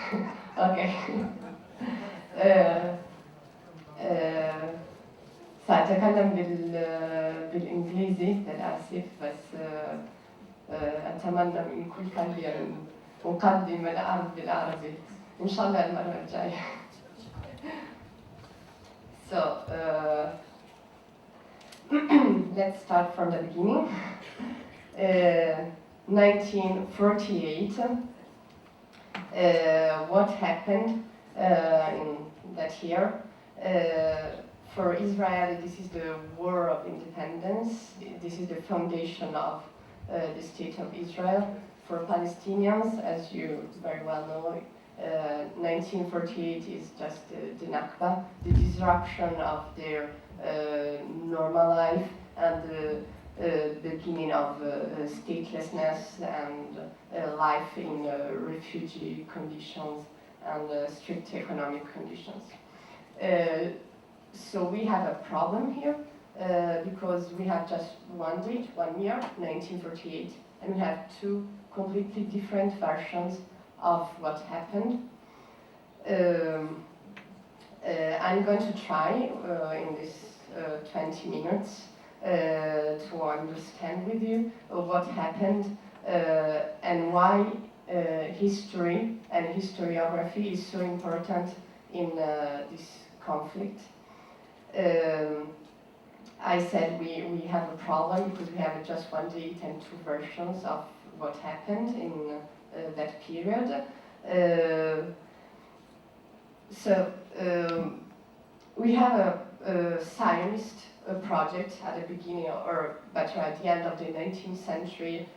اوكي. سأتكلم بالإنجليزي للأسف، بس أتمنى من كل قلبي أن أقدم العرض بالعربي إن شاء الله المرة الجاية. So, let's start from the beginning. 1948, what happened in that year? For Israel, this is the War of Independence. This is the foundation of the State of Israel. For Palestinians, as you very well know, 1948 is just the Nakba, the disruption of their normal life and the beginning of statelessness and life in refugee conditions and strict economic conditions. So we have a problem here because we have just one date, 1 year, 1948, and we have two completely different versions of what happened. I'm going to try in this 20 minutes to understand with you what happened and why history and historiography is so important in this conflict. I said we have a problem because we have just one date and two versions of what happened in that period. We have a Zionist project at the beginning, or better, at the end of the 19th century,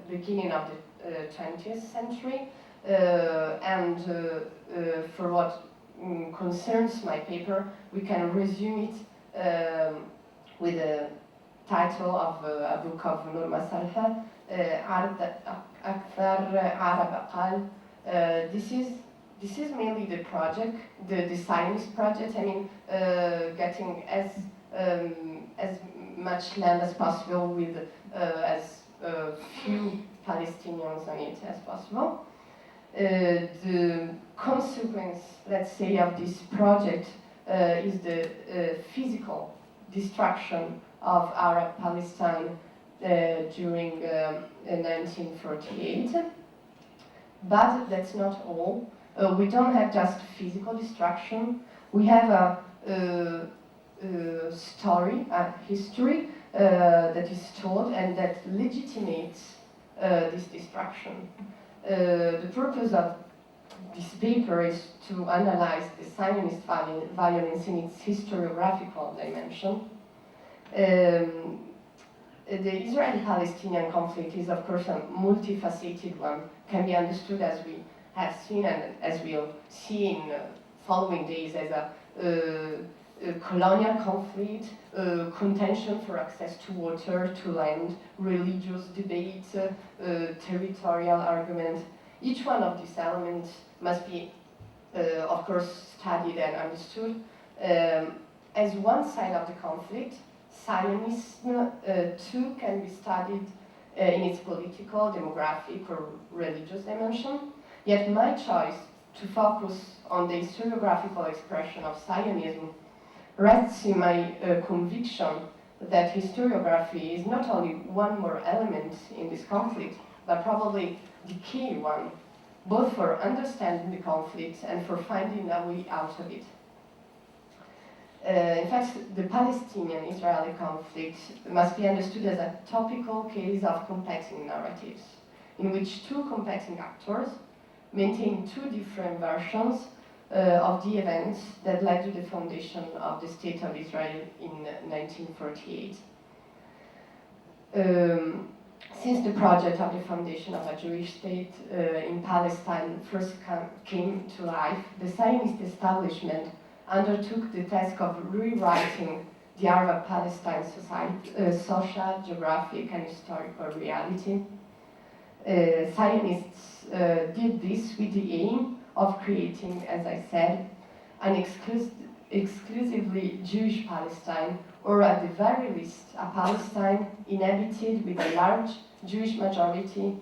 beginning of the 20th century, and for what concerns my paper, we can resume it with a title of a book of Nur Masalha, this is mainly the project, the Zionist project. I mean, getting as much land as possible with as few Palestinians on it as possible. The consequence, let's say, of this project is the physical destruction of Arab Palestine during 1948. But that's not all. We don't have just physical destruction. We have a story, a history that is told and that legitimates this destruction. The purpose of this paper is to analyze the Zionist violence in its historiographical dimension. The Israeli-Palestinian conflict is, of course, a multifaceted one, can be understood, as we have seen and as we'll see in following days, as a colonial conflict, contention for access to water, to land, religious debate, territorial argument. Each one of these elements must be, of course, studied and understood. As one side of the conflict, Zionism too can be studied in its political, demographic, or religious dimension. Yet my choice to focus on the historiographical expression of Zionism rests in my conviction that historiography is not only one more element in this conflict, but probably the key one, both for understanding the conflict and for finding a way out of it. In fact, the Palestinian-Israeli conflict must be understood as a topical case of competing narratives, in which two competing actors maintain two different versions of the events that led to the foundation of the State of Israel in 1948. Since the project of the foundation of a Jewish state in Palestine first came to life, the Zionist establishment undertook the task of rewriting the Arab-Palestine social, geographic, and historical reality. Zionists did this with the aim of creating, as I said, an exclusively Jewish Palestine, or at the very least, a Palestine inhabited with a large Jewish majority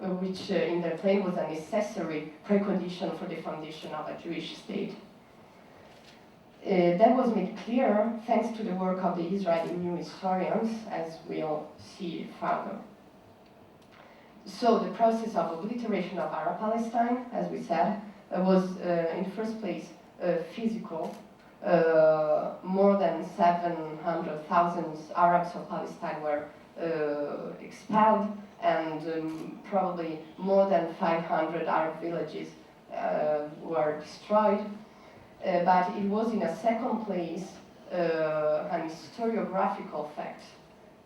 which in their claim was a necessary precondition for the foundation of a Jewish state. That was made clear thanks to the work of the Israeli new historians, as we'll see further. So the process of obliteration of Arab Palestine, as we said, was in the first place physical. More than 700,000 Arabs of Palestine were expelled, and probably more than 500 Arab villages were destroyed. But it was in a second place an historiographical fact,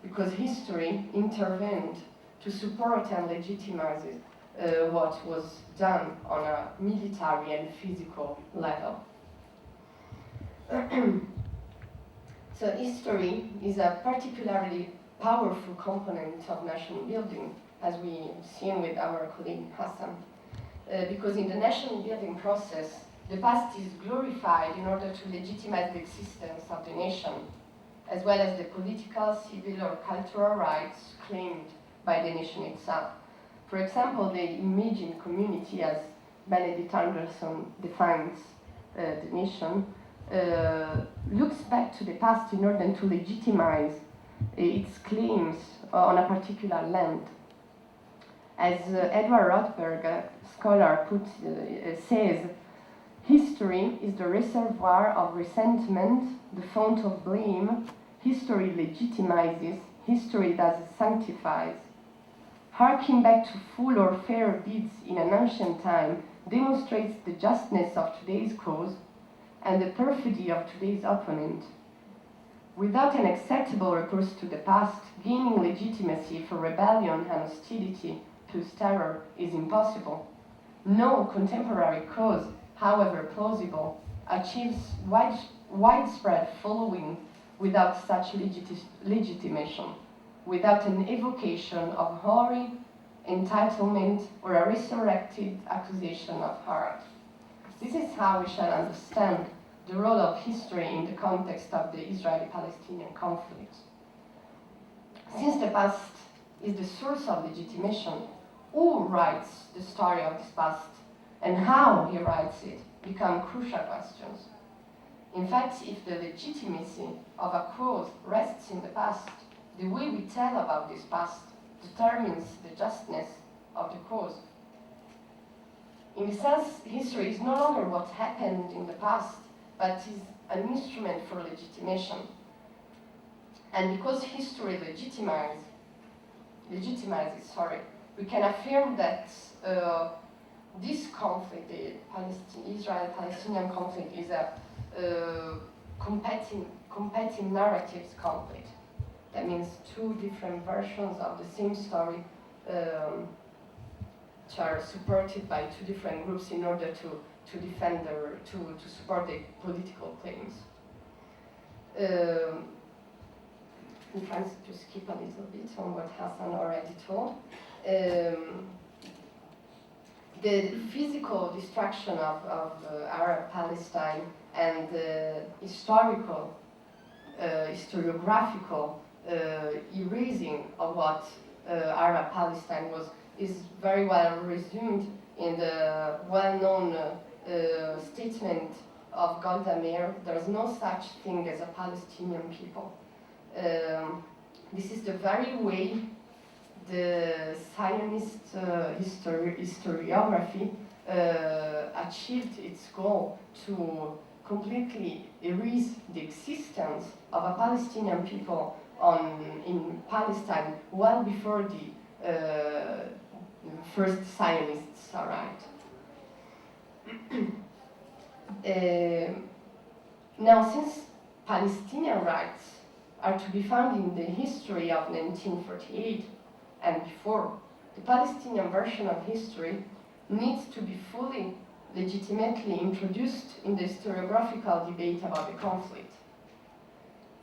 because history intervened to support and legitimize what was done on a military and physical level. So history is a particularly powerful component of nation building, as we've seen with our colleague Hassan, because in the nation building process, the past is glorified in order to legitimize the existence of the nation, as well as the political, civil, or cultural rights claimed by the nation itself. For example, the imagined community, as Benedict Anderson defines the nation, looks back to the past in order to legitimize its claims on a particular land. As Edward Rothberg, a scholar, says, history is the reservoir of resentment, the fount of blame. History legitimizes, history thus sanctifies. Harking back to full or fair deeds in an ancient time demonstrates the justness of today's cause and the perfidy of today's opponent. Without an acceptable recourse to the past, gaining legitimacy for rebellion and hostility plus terror is impossible. No contemporary cause, however plausible, achieves widespread following without such legitimation, without an evocation of hoary entitlement or a resurrected accusation of heart. This is how we shall understand the role of history in the context of the Israeli-Palestinian conflict. Since the past is the source of legitimation, who writes the story of this past and how he writes it become crucial questions. In fact, if the legitimacy of a cause rests in the past, the way we tell about this past determines the justness of the cause. In a sense, history is no longer what happened in the past, but is an instrument for legitimation. And because history legitimizes, we can affirm that this conflict, the Israel-Palestinian conflict, is a competing narratives conflict. That means two different versions of the same story which are supported by two different groups in order to defend or to support their political claims. I'm trying to skip a little bit on what Hassan already told. The physical destruction of Arab Palestine and the historical, historiographical erasing of what Arab Palestine was is very well resumed in the well-known statement of Golda Meir: there is no such thing as a Palestinian people. This is the very way the Zionist historiography achieved its goal to completely erase the existence of a Palestinian people in Palestine well before the first Zionists arrived. Now, since Palestinian rights are to be found in the history of 1948 and before, the Palestinian version of history needs to be fully legitimately introduced in the historiographical debate about the conflict.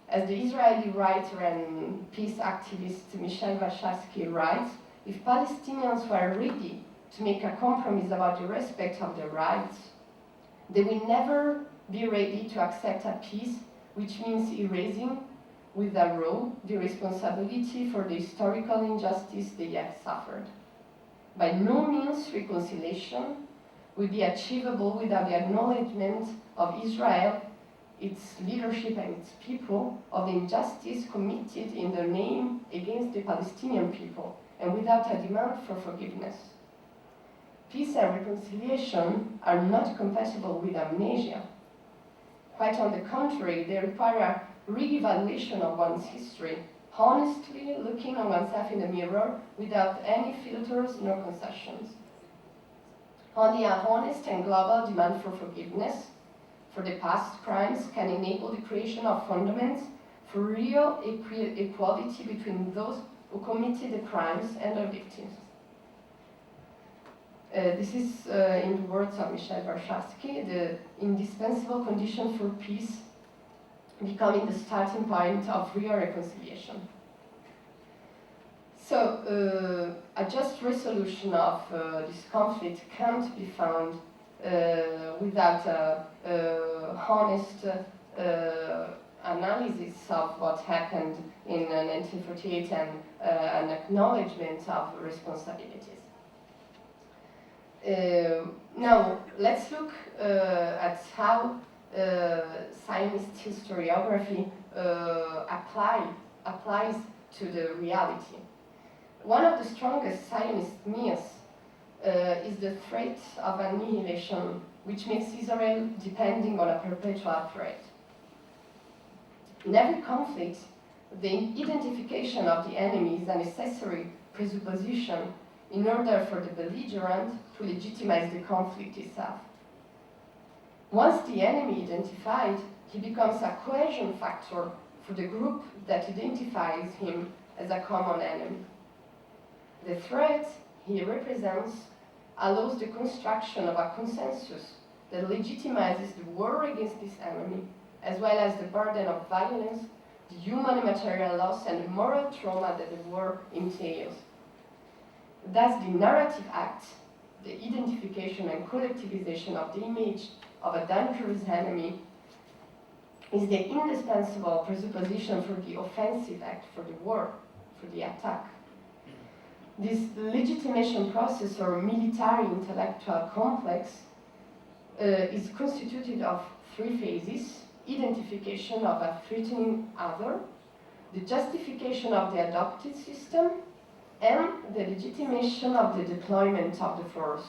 As the Israeli writer and peace activist Michel Warshawski writes, if Palestinians were ready to make a compromise about the respect of their rights, they will never be ready to accept a peace which means erasing with a row the responsibility for the historical injustice they have suffered. By no means reconciliation will be achievable without the acknowledgement of Israel, its leadership and its people, of the injustice committed in their name against the Palestinian people, and without a demand for forgiveness. Peace and reconciliation are not compatible with amnesia. Quite on the contrary, they require a re-evaluation of one's history, honestly looking on oneself in the mirror without any filters nor concessions. Only a honest and global demand for forgiveness for the past crimes can enable the creation of fundaments for real equality between those who committed the crimes and their victims. This is, in the words of Michel Warshawski, the indispensable condition for peace becoming the starting point of real reconciliation. So, a just resolution of this conflict can't be found without a honest analysis of what happened in 1948 and an acknowledgement of responsibilities. Now, let's look at how Zionist historiography applies to the reality. One of the strongest Zionist myths is the threat of annihilation, which makes Israel depending on a perpetual threat. In every conflict, the identification of the enemy is a necessary presupposition in order for the belligerent to legitimize the conflict itself. Once the enemy identified, he becomes a cohesion factor for the group that identifies him as a common enemy. The threat he represents allows the construction of a consensus that legitimizes the war against this enemy, as well as the burden of violence, the human and material loss, and the moral trauma that the war entails. Thus, the narrative act, the identification and collectivization of the image of a dangerous enemy, is the indispensable presupposition for the offensive act, for the war, for the attack. This legitimation process, or military intellectual complex, is constituted of three phases: identification of a threatening other, the justification of the adopted system, and the legitimation of the deployment of the force.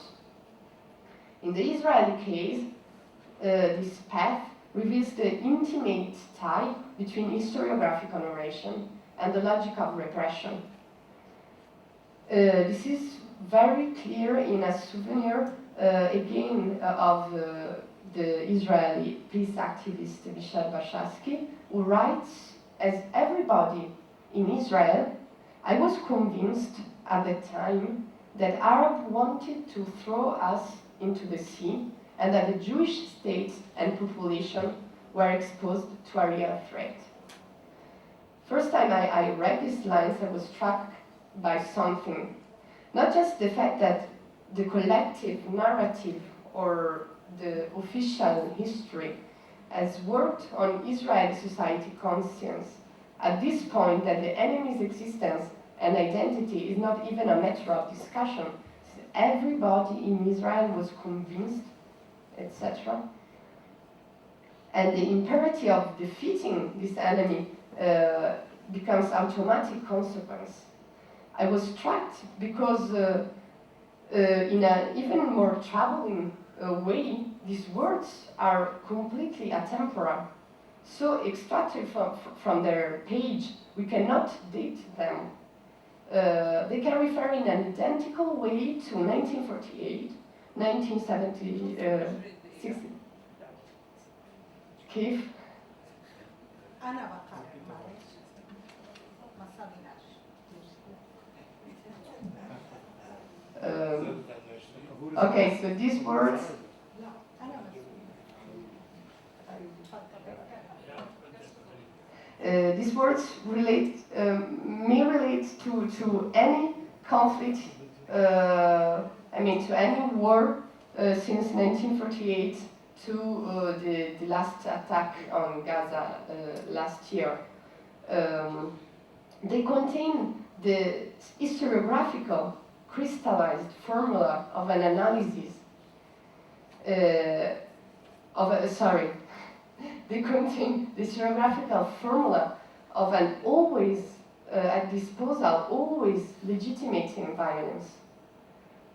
In the Israeli case, this path reveals the intimate tie between historiographical narration and the logic of repression. This is very clear in a souvenir, again, of the Israeli peace activist Michel Warshawski, who writes, "As everybody in Israel, I was convinced at the time that Arabs wanted to throw us into the sea and that the Jewish state and population were exposed to a real threat." First time I read these lines, I was struck by something. Not just the fact that the collective narrative or the official history has worked on Israeli society conscience at this point, that the enemy's existence and identity is not even a matter of discussion. Everybody in Israel was convinced, etc. And the imperative of defeating this enemy becomes automatic consequence. I was struck because in an even more troubling way, these words are completely atemporal. So extracted from their page, we cannot date them. They can refer in an identical way to 1948, 1976. Keith? Okay, so these words may relate to any conflict, to any war since 1948 to the last attack on Gaza last year. They contain the historiographical crystallized formula of an analysis they contain the historiographical formula of an always at disposal, always legitimating violence.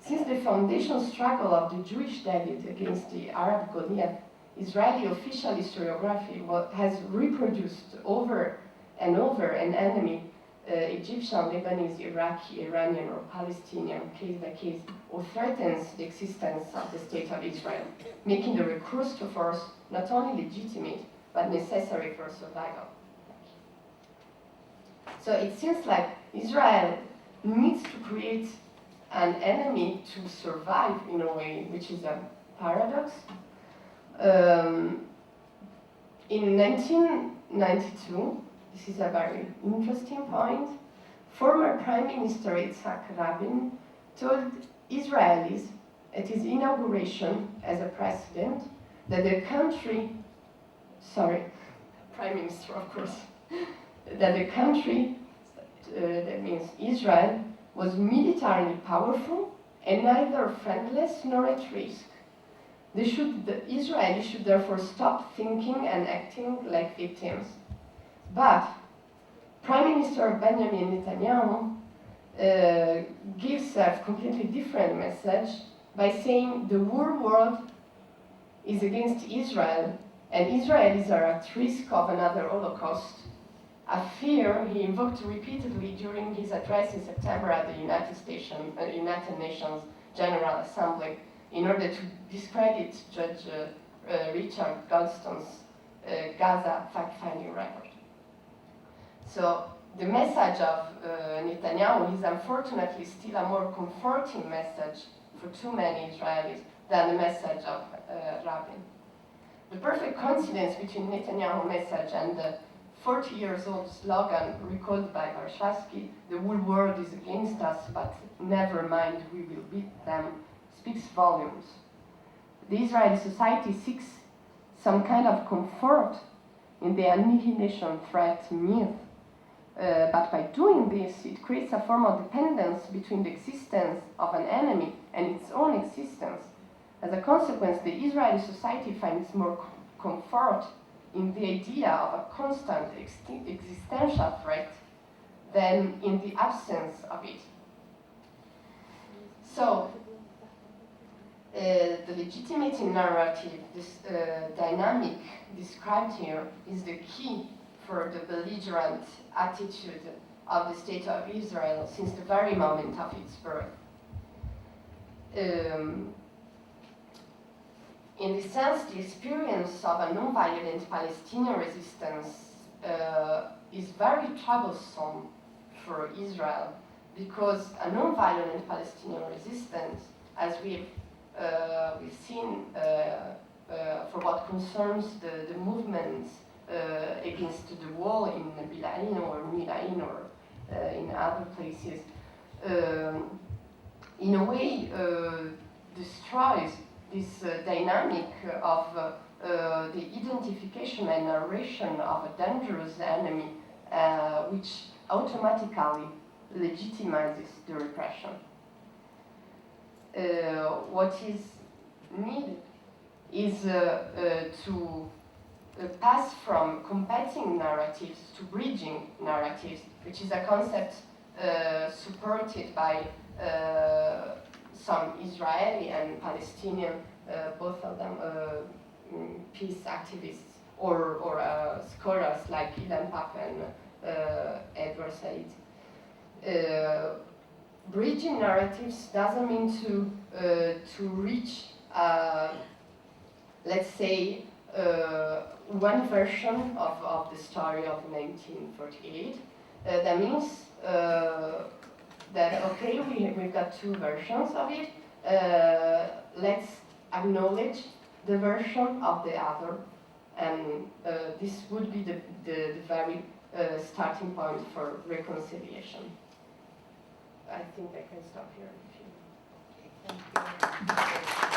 Since the foundation struggle of the Jewish David against the Arab Goliath, Israeli official historiography has reproduced over and over an enemy, Egyptian, Lebanese, Iraqi, Iranian, or Palestinian, case by case, or threatens the existence of the State of Israel, making the recourse to force not only legitimate, but necessary for survival. So it seems like Israel needs to create an enemy to survive in a way, which is a paradox. In 1992, this is a very interesting point, former Prime Minister Yitzhak Rabin told Israelis at his inauguration as a president that the country, Prime Minister of course, that the country, that means Israel, was militarily powerful and neither friendless nor at risk. The Israelis should therefore stop thinking and acting like victims. But Prime Minister Benjamin Netanyahu gives a completely different message by saying the whole world is against Israel and Israelis are at risk of another Holocaust, a fear he invoked repeatedly during his address in September at the United Nations General Assembly in order to discredit Judge Richard Goldstone's Gaza fact-finding report. So the message of Netanyahu is unfortunately still a more comforting message for too many Israelis than the message of Rabin. The perfect coincidence between Netanyahu's message and the 40-year-old slogan recalled by Warshawski, "The whole world is against us, but never mind, we will beat them," speaks volumes. The Israeli society seeks some kind of comfort in the annihilation threat myth, but by doing this, it creates a form of dependence between the existence of an enemy and its own existence. As a consequence, the Israeli society finds more comfort in the idea of a constant existential threat than in the absence of it. So, the legitimating narrative, this dynamic described here, is the key for the belligerent attitude of the State of Israel since the very moment of its birth. In this sense, the experience of a non-violent Palestinian resistance is very troublesome for Israel because a non-violent Palestinian resistance, as we've seen for what concerns the movements against the wall in Bilain or Milain or in other places, in a way destroys this dynamic of the identification and narration of a dangerous enemy, which automatically legitimizes the repression. What is needed is to pass from competing narratives to bridging narratives, which is a concept supported by some Israeli and Palestinian, both of them peace activists or scholars like Ilan Pappe and Edward Said. Bridging narratives doesn't mean to reach, let's say, one version of the story of 1948. That means that, okay, we've got two versions of it. Let's acknowledge the version of the other. And this would be the very starting point for reconciliation. I think I can stop here if you. Thank you.